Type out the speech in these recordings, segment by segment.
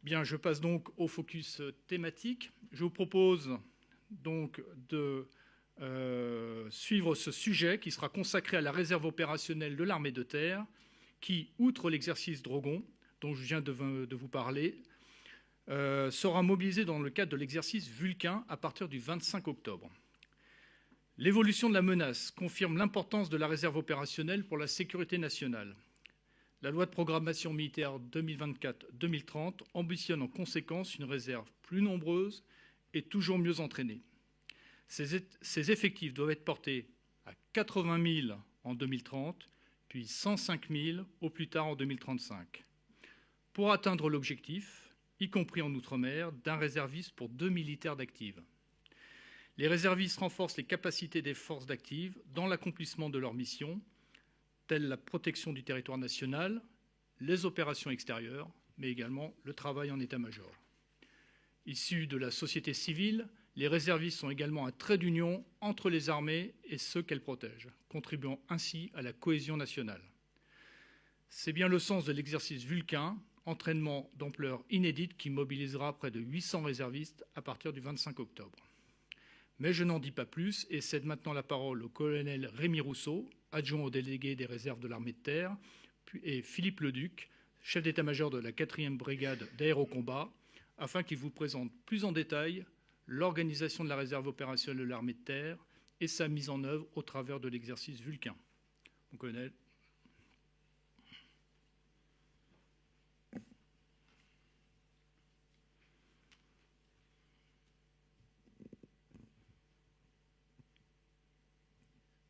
Bien, je passe donc au focus thématique. Je vous propose donc de suivre ce sujet qui sera consacré à la réserve opérationnelle de l'armée de terre, qui, outre l'exercice Drogon, dont je viens de vous parler, sera mobilisée dans le cadre de l'exercice Vulcain à partir du 25 octobre. L'évolution de la menace confirme l'importance de la réserve opérationnelle pour la sécurité nationale. La loi de programmation militaire 2024-2030 ambitionne en conséquence une réserve plus nombreuse et toujours mieux entraînée. Ces effectifs doivent être portés à 80 000 en 2030, puis 105 000 au plus tard en 2035, pour atteindre l'objectif, y compris en Outre-mer, d'un réserviste pour 2 militaires d'active. Les réservistes renforcent les capacités des forces d'active dans l'accomplissement de leurs missions, telles la protection du territoire national, les opérations extérieures, mais également le travail en état-major. Issus de la société civile, les réservistes sont également un trait d'union entre les armées et ceux qu'elles protègent, contribuant ainsi à la cohésion nationale. C'est bien le sens de l'exercice Vulcain, entraînement d'ampleur inédite qui mobilisera près de 800 réservistes à partir du 25 octobre. Mais je n'en dis pas plus et cède maintenant la parole au colonel Rémi Rousseau, adjoint au délégué des réserves de l'armée de terre, et Philippe Leduc, chef d'état-major de la 4e brigade d'aérocombat, afin qu'il vous présente plus en détail l'organisation de la réserve opérationnelle de l'armée de terre et sa mise en œuvre au travers de l'exercice Vulcain. Mon colonel.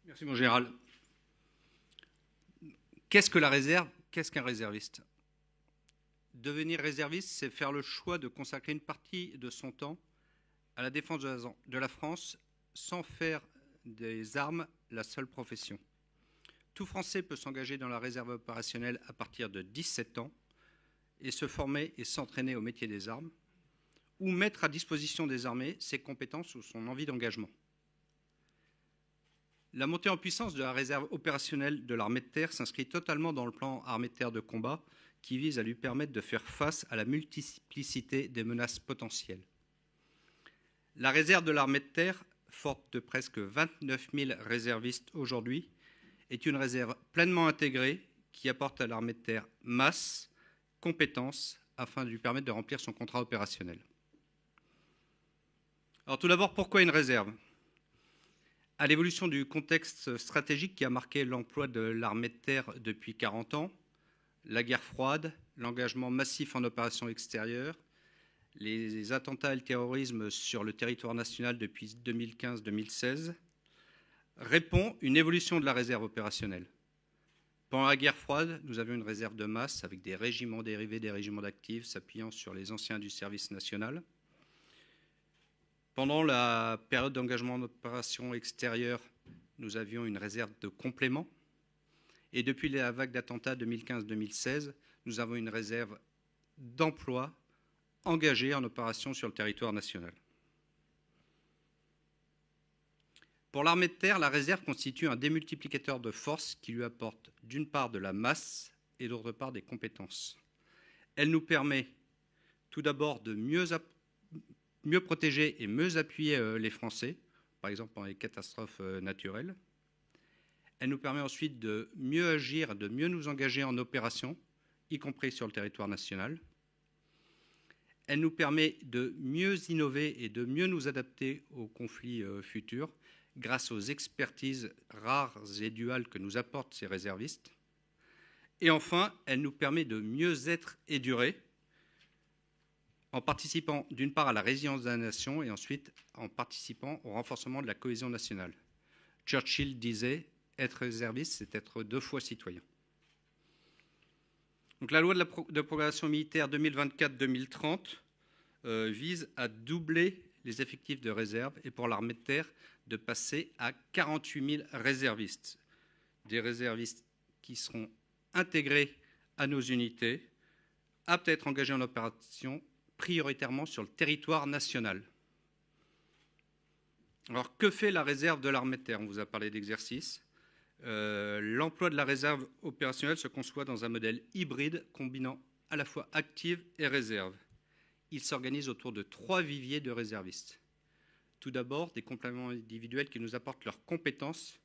Merci, mon général. Qu'est-ce que la réserve? Qu'est-ce qu'un réserviste? Devenir réserviste, c'est faire le choix de consacrer une partie de son temps à la défense de la France sans faire des armes la seule profession. Tout Français peut s'engager dans la réserve opérationnelle à partir de 17 ans et se former et s'entraîner au métier des armes ou mettre à disposition des armées ses compétences ou son envie d'engagement. La montée en puissance de la réserve opérationnelle de l'armée de terre s'inscrit totalement dans le plan armée de terre de combat qui vise à lui permettre de faire face à la multiplicité des menaces potentielles. La réserve de l'armée de terre, forte de presque 29 000 réservistes aujourd'hui, est une réserve pleinement intégrée qui apporte à l'armée de terre masse, compétences, afin de lui permettre de remplir son contrat opérationnel. Alors tout d'abord, pourquoi une réserve ? À l'évolution du contexte stratégique qui a marqué l'emploi de l'armée de terre depuis 40 ans, la guerre froide, l'engagement massif en opérations extérieures, les attentats et le terrorisme sur le territoire national depuis 2015-2016, répond une évolution de la réserve opérationnelle. Pendant la guerre froide, nous avions une réserve de masse avec des régiments dérivés des régiments d'actifs s'appuyant sur les anciens du service national. Pendant la période d'engagement en opération extérieure, nous avions une réserve de complément. Et depuis la vague d'attentats 2015-2016, nous avons une réserve d'emploi engagée en opération sur le territoire national. Pour l'armée de terre, la réserve constitue un démultiplicateur de force qui lui apporte d'une part de la masse et d'autre part des compétences. Elle nous permet tout d'abord de mieux protéger et mieux appuyer les Français, par exemple pendant les catastrophes naturelles. Elle nous permet ensuite de mieux agir, de mieux nous engager en opération, y compris sur le territoire national. Elle nous permet de mieux innover et de mieux nous adapter aux conflits futurs grâce aux expertises rares et duales que nous apportent ces réservistes. Et enfin, elle nous permet de mieux être et durer en participant d'une part à la résilience de la nation et ensuite en participant au renforcement de la cohésion nationale. Churchill disait « Être réserviste, c'est être 2 fois citoyen ». Donc, la loi de programmation militaire 2024-2030 vise à doubler les effectifs de réserve et pour l'armée de terre de passer à 48 000 réservistes. Des réservistes qui seront intégrés à nos unités, aptes à être engagés en opération prioritairement sur le territoire national. Alors, que fait la réserve de l'armée de terre? On vous a parlé d'exercice. L'emploi de la réserve opérationnelle se conçoit dans un modèle hybride combinant à la fois active et réserve. il s'organise autour de 3 viviers de réservistes. Tout d'abord, des compléments individuels qui nous apportent leurs compétences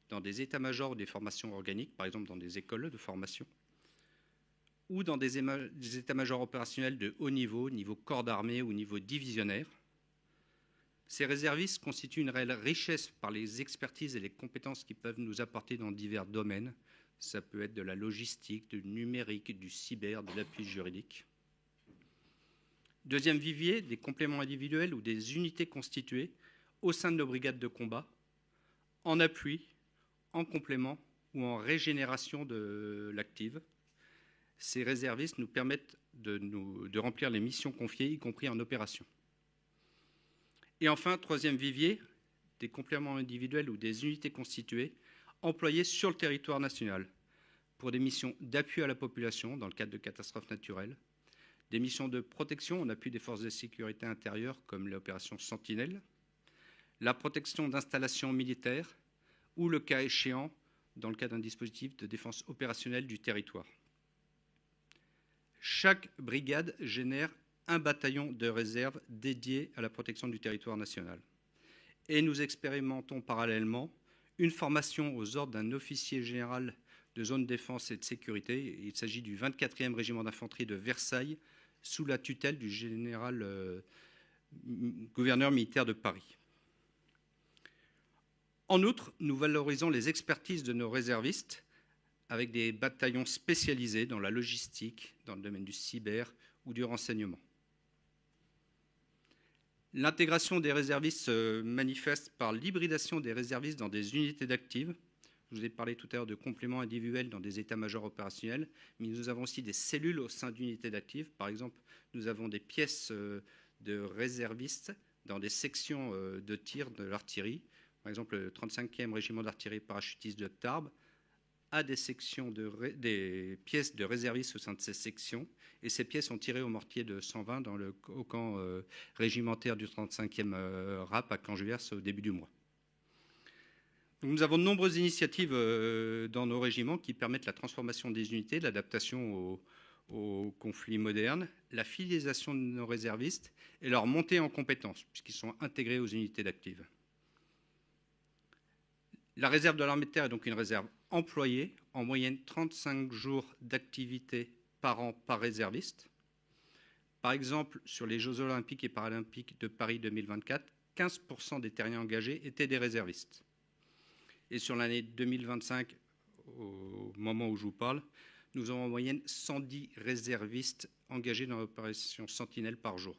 dans des états-majors ou des formations organiques, par exemple dans des écoles de formation, ou dans des états-majors opérationnels de haut niveau, niveau corps d'armée ou niveau divisionnaire. Ces réservistes constituent une réelle richesse par les expertises et les compétences qu'ils peuvent nous apporter dans divers domaines. Ça peut être de la logistique, du numérique, du cyber, de l'appui juridique. Deuxième vivier, des compléments individuels ou des unités constituées au sein de nos brigades de combat, en appui, en complément ou en régénération de l'active. Ces réservistes nous permettent de remplir les missions confiées, y compris en opération. Et enfin, troisième vivier, des compléments individuels ou des unités constituées employées sur le territoire national pour des missions d'appui à la population dans le cadre de catastrophes naturelles, des missions de protection en appui des forces de sécurité intérieure comme l'opération Sentinelle, la protection d'installations militaires ou, le cas échéant, dans le cadre d'un dispositif de défense opérationnelle du territoire. Chaque brigade génère un bataillon de réserve dédié à la protection du territoire national. Et nous expérimentons parallèlement une formation aux ordres d'un officier général de zone de défense et de sécurité. Il s'agit du 24e régiment d'infanterie de Versailles, sous la tutelle du général gouverneur militaire de Paris. En outre, nous valorisons les expertises de nos réservistes avec des bataillons spécialisés dans la logistique, dans le domaine du cyber ou du renseignement. L'intégration des réservistes se manifeste par l'hybridation des réservistes dans des unités d'actives. Je vous ai parlé tout à l'heure de compléments individuels dans des états-majors opérationnels, mais nous avons aussi des cellules au sein d'unités d'actives. Par exemple, nous avons des pièces de réservistes dans des sections de tir de l'artillerie. Par exemple, le 35e régiment d'artillerie parachutiste de Tarbes a des pièces de réservistes au sein de ces sections, et ces pièces sont tirées au mortier de 120 au camp régimentaire du 35e RAP à Caen-Juers au début du mois. Donc, nous avons de nombreuses initiatives dans nos régiments qui permettent la transformation des unités, l'adaptation aux conflits modernes, la fidélisation de nos réservistes et leur montée en compétences, puisqu'ils sont intégrés aux unités d'actives. La réserve de l'armée de terre est donc une réserve employée, en moyenne 35 jours d'activité par an par réserviste. Par exemple, sur les Jeux olympiques et paralympiques de Paris 2024, 15% des terriens engagés étaient des réservistes. Et sur l'année 2025, au moment où je vous parle, nous avons en moyenne 110 réservistes engagés dans l'opération Sentinelle par jour.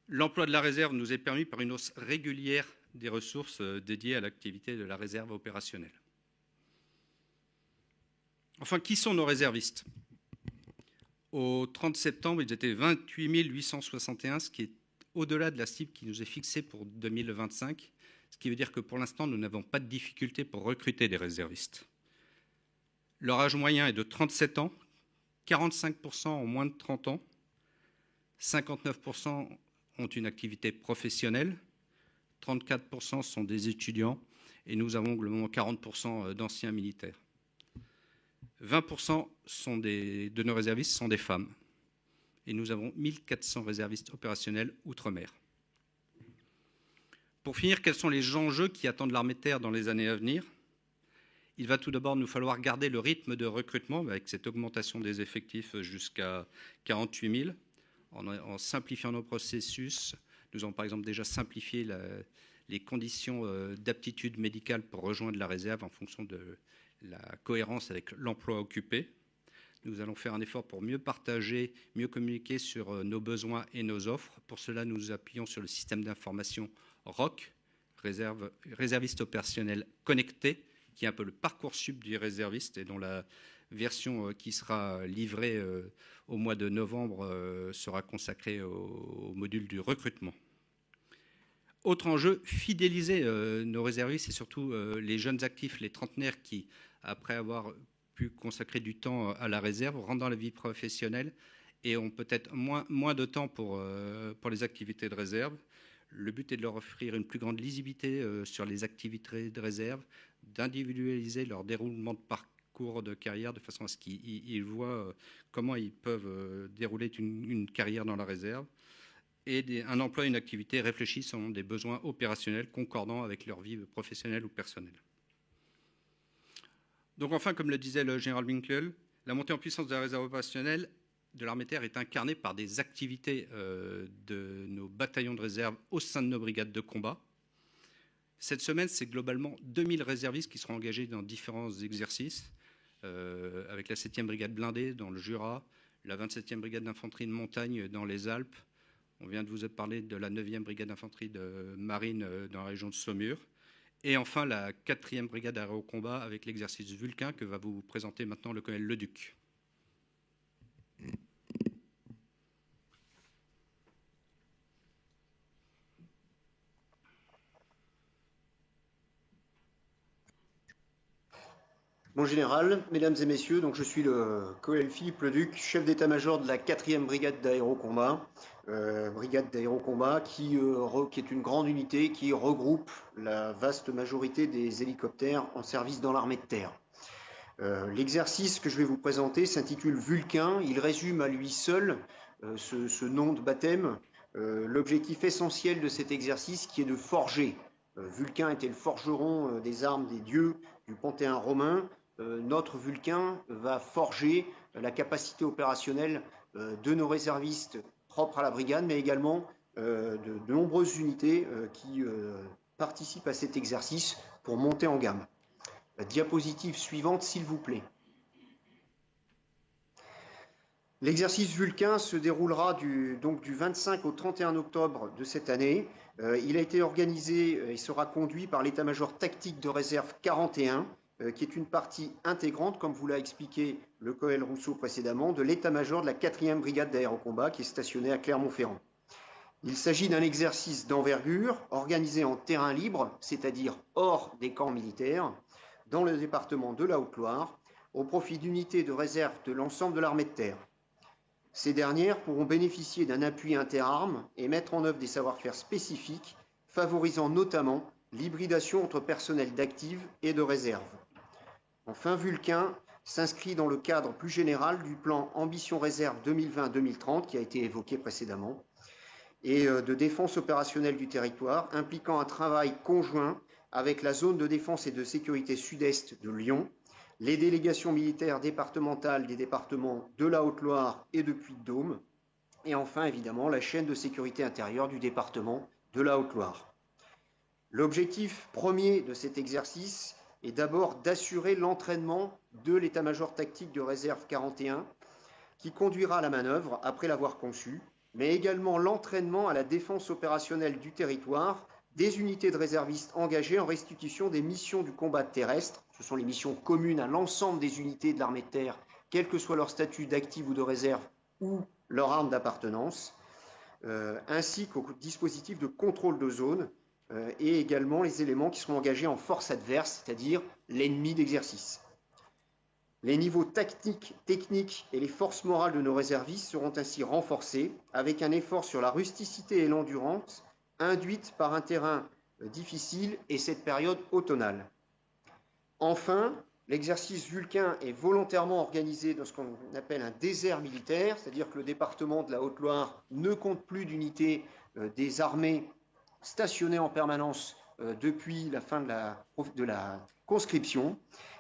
L'emploi de la réserve nous est permis par une hausse régulière des ressources dédiées à l'activité de la réserve opérationnelle. Enfin, qui sont nos réservistes ? Au 30 septembre, ils étaient 28 861, ce qui est au-delà de la cible qui nous est fixée pour 2025, ce qui veut dire que pour l'instant, nous n'avons pas de difficulté pour recruter des réservistes. Leur âge moyen est de 37 ans, 45% ont moins de 30 ans, 59% ont une activité professionnelle, 34% sont des étudiants et nous avons globalement 40% d'anciens militaires. 20% de nos réservistes sont des femmes et nous avons 1400 réservistes opérationnels outre-mer. Pour finir, quels sont les enjeux qui attendent l'armée de terre dans les années à venir ? Il va tout d'abord nous falloir garder le rythme de recrutement avec cette augmentation des effectifs jusqu'à 48 000 en simplifiant nos processus. Nous avons par exemple déjà simplifié les conditions d'aptitude médicale pour rejoindre la réserve en fonction de la cohérence avec l'emploi occupé. Nous allons faire un effort pour mieux partager, mieux communiquer sur nos besoins et nos offres. Pour cela, nous nous appuyons sur le système d'information ROC, réserviste opérationnel connecté, qui est un peu le Parcoursup du réserviste et dont la version qui sera livrée au mois de novembre sera consacrée au module du recrutement. Autre enjeu, fidéliser nos réservistes et surtout les jeunes actifs, les trentenaires qui, après avoir pu consacrer du temps à la réserve, rentrent dans la vie professionnelle et ont peut-être moins de temps pour les activités de réserve. Le but est de leur offrir une plus grande lisibilité sur les activités de réserve, d'individualiser leur déroulement de parcours de carrière de façon à ce qu'ils voient comment ils peuvent dérouler une carrière dans la réserve. Et un emploi et une activité réfléchis selon des besoins opérationnels concordants avec leur vie professionnelle ou personnelle. Donc enfin, comme le disait le général Winkel, la montée en puissance de la réserve opérationnelle de l'armée de terre est incarnée par des activités de nos bataillons de réserve au sein de nos brigades de combat. Cette semaine, c'est globalement 2000 réservistes qui seront engagés dans différents exercices, avec la 7e brigade blindée dans le Jura, la 27e brigade d'infanterie de montagne dans les Alpes. On vient de vous parler de la 9e brigade d'infanterie de marine dans la région de Saumur. Et enfin, la 4e brigade aérocombat avec l'exercice Vulcain que va vous présenter maintenant le colonel Leduc. Mon général, mesdames et messieurs, donc je suis le colonel Philippe Leduc, chef d'état-major de la 4e brigade d'aérocombat, qui est une grande unité qui regroupe la vaste majorité des hélicoptères en service dans l'armée de terre. L'exercice que je vais vous présenter s'intitule Vulcain. Il résume à lui seul ce nom de baptême, l'objectif essentiel de cet exercice qui est de forger. Vulcain était le forgeron des armes des dieux du panthéon romain. Notre Vulcain va forger la capacité opérationnelle de nos réservistes propres à la brigade, mais également de nombreuses unités qui participent à cet exercice pour monter en gamme. La diapositive suivante, s'il vous plaît. L'exercice Vulcain se déroulera donc du 25 au 31 octobre de cette année. Il a été organisé et sera conduit par l'état-major tactique de réserve 41, qui est une partie intégrante, comme vous l'a expliqué le colonel Rousseau précédemment, de l'état-major de la 4e brigade d'aérocombat qui est stationnée à Clermont-Ferrand. Il s'agit d'un exercice d'envergure organisé en terrain libre, c'est-à-dire hors des camps militaires, dans le département de la Haute-Loire, au profit d'unités de réserve de l'ensemble de l'armée de terre. Ces dernières pourront bénéficier d'un appui interarmes et mettre en œuvre des savoir-faire spécifiques, favorisant notamment l'hybridation entre personnel d'active et de réserve. Enfin, Vulcain s'inscrit dans le cadre plus général du plan Ambition Réserve 2020-2030 qui a été évoqué précédemment et de défense opérationnelle du territoire impliquant un travail conjoint avec la zone de défense et de sécurité sud-est de Lyon, les délégations militaires départementales des départements de la Haute-Loire et de Puy-de-Dôme, et enfin évidemment la chaîne de sécurité intérieure du département de la Haute-Loire. L'objectif premier de cet exercice est d'abord d'assurer l'entraînement de l'état-major tactique de réserve 41 qui conduira à la manœuvre après l'avoir conçue, mais également l'entraînement à la défense opérationnelle du territoire des unités de réservistes engagées en restitution des missions du combat terrestre. Ce sont les missions communes à l'ensemble des unités de l'armée de terre, quel que soit leur statut d'active ou de réserve ou leur arme d'appartenance, ainsi qu'au dispositif de contrôle de zone et également les éléments qui seront engagés en force adverse, c'est-à-dire l'ennemi d'exercice. Les niveaux tactiques, techniques et les forces morales de nos réservistes seront ainsi renforcés avec un effort sur la rusticité et l'endurance induite par un terrain difficile et cette période automnale. Enfin, l'exercice Vulcain est volontairement organisé dans ce qu'on appelle un désert militaire, c'est-à-dire que le département de la Haute-Loire ne compte plus d'unités des armées stationnées en permanence depuis la fin de la conscription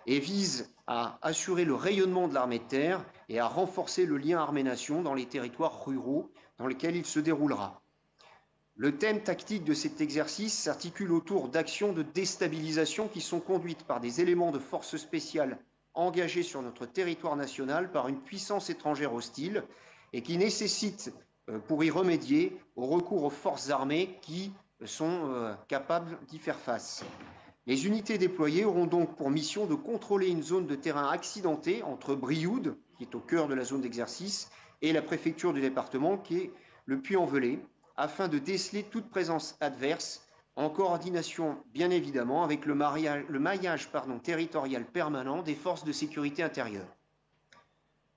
et vise à assurer le rayonnement de l'armée de terre et à renforcer le lien armée-nation dans les territoires ruraux dans lesquels il se déroulera. Le thème tactique de cet exercice s'articule autour d'actions de déstabilisation qui sont conduites par des éléments de forces spéciales engagés sur notre territoire national par une puissance étrangère hostile et qui nécessitent, pour y remédier, au recours aux forces armées qui sont capables d'y faire face. Les unités déployées auront donc pour mission de contrôler une zone de terrain accidentée entre Brioude, qui est au cœur de la zone d'exercice, et la préfecture du département, qui est le Puy-en-Velay, afin de déceler toute présence adverse, en coordination bien évidemment avec le maillage territorial permanent des forces de sécurité intérieure.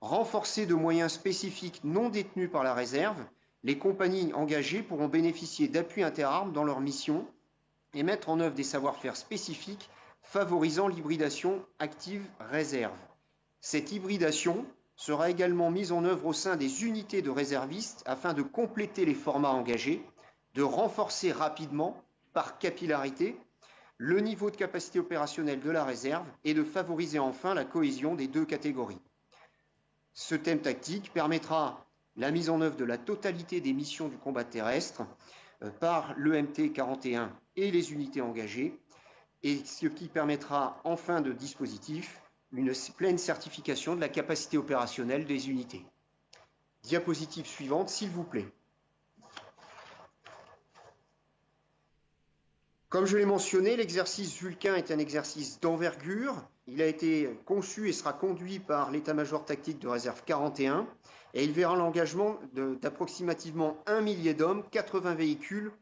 Renforcées de moyens spécifiques non détenus par la réserve, les compagnies engagées pourront bénéficier d'appuis interarmes dans leur mission et mettre en œuvre des savoir-faire spécifiques favorisant l'hybridation active-réserve. Cette hybridation sera également mise en œuvre au sein des unités de réservistes afin de compléter les formats engagés, de renforcer rapidement, par capillarité, le niveau de capacité opérationnelle de la réserve et de favoriser enfin la cohésion des deux catégories. Ce thème tactique permettra la mise en œuvre de la totalité des missions du combat terrestre par l'EMT 41 et les unités engagées, et ce qui permettra en fin de dispositif une pleine certification de la capacité opérationnelle des unités. Diapositive suivante, s'il vous plaît. Comme je l'ai mentionné, l'exercice Vulcain est un exercice d'envergure. Il a été conçu et sera conduit par l'état-major tactique de réserve 41 et il verra l'engagement d'approximativement 1 millier d'hommes, 80 véhicules,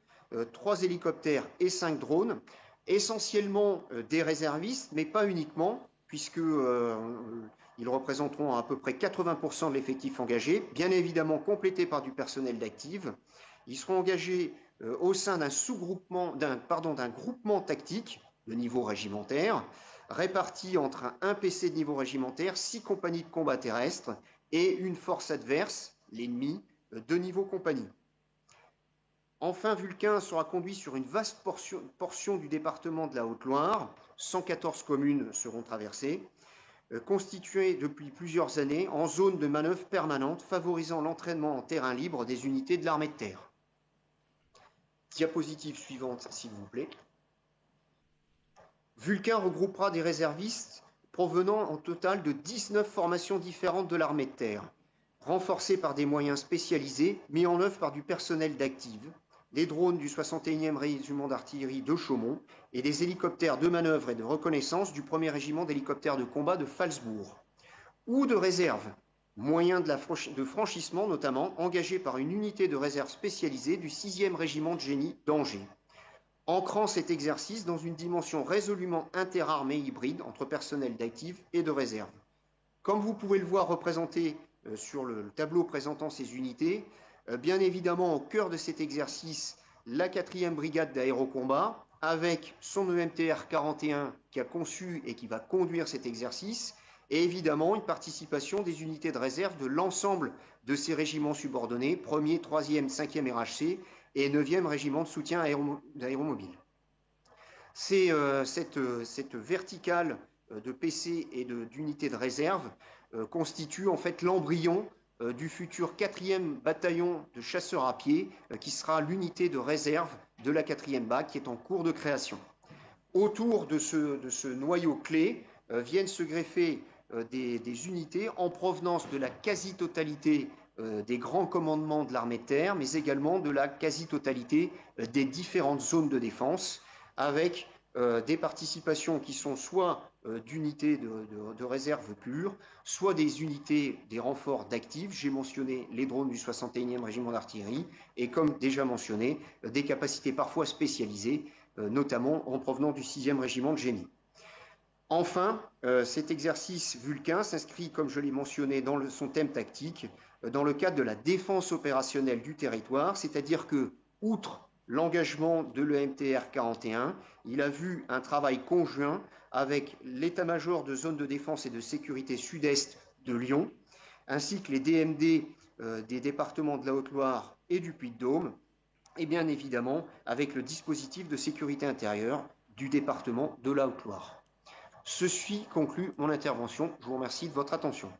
3 hélicoptères et 5 drones, essentiellement des réservistes, mais pas uniquement, puisqu'ils représenteront à peu près 80% de l'effectif engagé, bien évidemment complété par du personnel d'active. Ils seront engagés au sein d'un groupement tactique de niveau régimentaire, réparti entre un PC de niveau régimentaire, 6 compagnies de combat terrestre et une force adverse, l'ennemi, de niveau compagnie. Enfin, Vulcain sera conduit sur une vaste portion du département de la Haute-Loire, 114 communes seront traversées, constituée depuis plusieurs années en zone de manœuvre permanente, favorisant l'entraînement en terrain libre des unités de l'armée de terre. Diapositive suivante, s'il vous plaît. Vulcain regroupera des réservistes provenant en total de 19 formations différentes de l'armée de terre, renforcées par des moyens spécialisés mis en œuvre par du personnel d'active, des drones du 61e régiment d'artillerie de Chaumont et des hélicoptères de manœuvre et de reconnaissance du 1er régiment d'hélicoptères de combat de Phalsbourg, ou de réserve, moyen de franchissement notamment engagé par une unité de réserve spécialisée du 6e régiment de génie d'Angers, ancrant cet exercice dans une dimension résolument interarmée hybride entre personnel d'active et de réserve. Comme vous pouvez le voir représenté sur le tableau présentant ces unités, bien évidemment au cœur de cet exercice, la 4e brigade d'aérocombat, avec son EMTR 41 qui a conçu et qui va conduire cet exercice, et évidemment une participation des unités de réserve de l'ensemble de ces régiments subordonnés, 1er, 3e, 5e RHC et 9e régiment de soutien aéromobile. Cette verticale de PC et d'unités de réserve constitue en fait l'embryon du futur 4e bataillon de chasseurs à pied qui sera l'unité de réserve de la 4e BAC qui est en cours de création. Autour de ce noyau clé viennent se greffer des unités en provenance de la quasi-totalité des grands commandements de l'armée de terre, mais également de la quasi-totalité des différentes zones de défense, avec des participations qui sont soit d'unités de réserve pure, soit des unités, des renforts d'actifs. J'ai mentionné les drones du 61e régiment d'artillerie, et comme déjà mentionné, des capacités parfois spécialisées, notamment en provenant du 6e régiment de génie. Enfin, cet exercice Vulcain s'inscrit, comme je l'ai mentionné, dans son thème tactique, dans le cadre de la défense opérationnelle du territoire, c'est-à-dire que, outre l'engagement de l'EMTR 41, il a vu un travail conjoint avec l'état-major de zone de défense et de sécurité sud-est de Lyon, ainsi que les DMD des départements de la Haute-Loire et du Puy-de-Dôme, et bien évidemment avec le dispositif de sécurité intérieure du département de la Haute-Loire. Ceci conclut mon intervention. Je vous remercie de votre attention.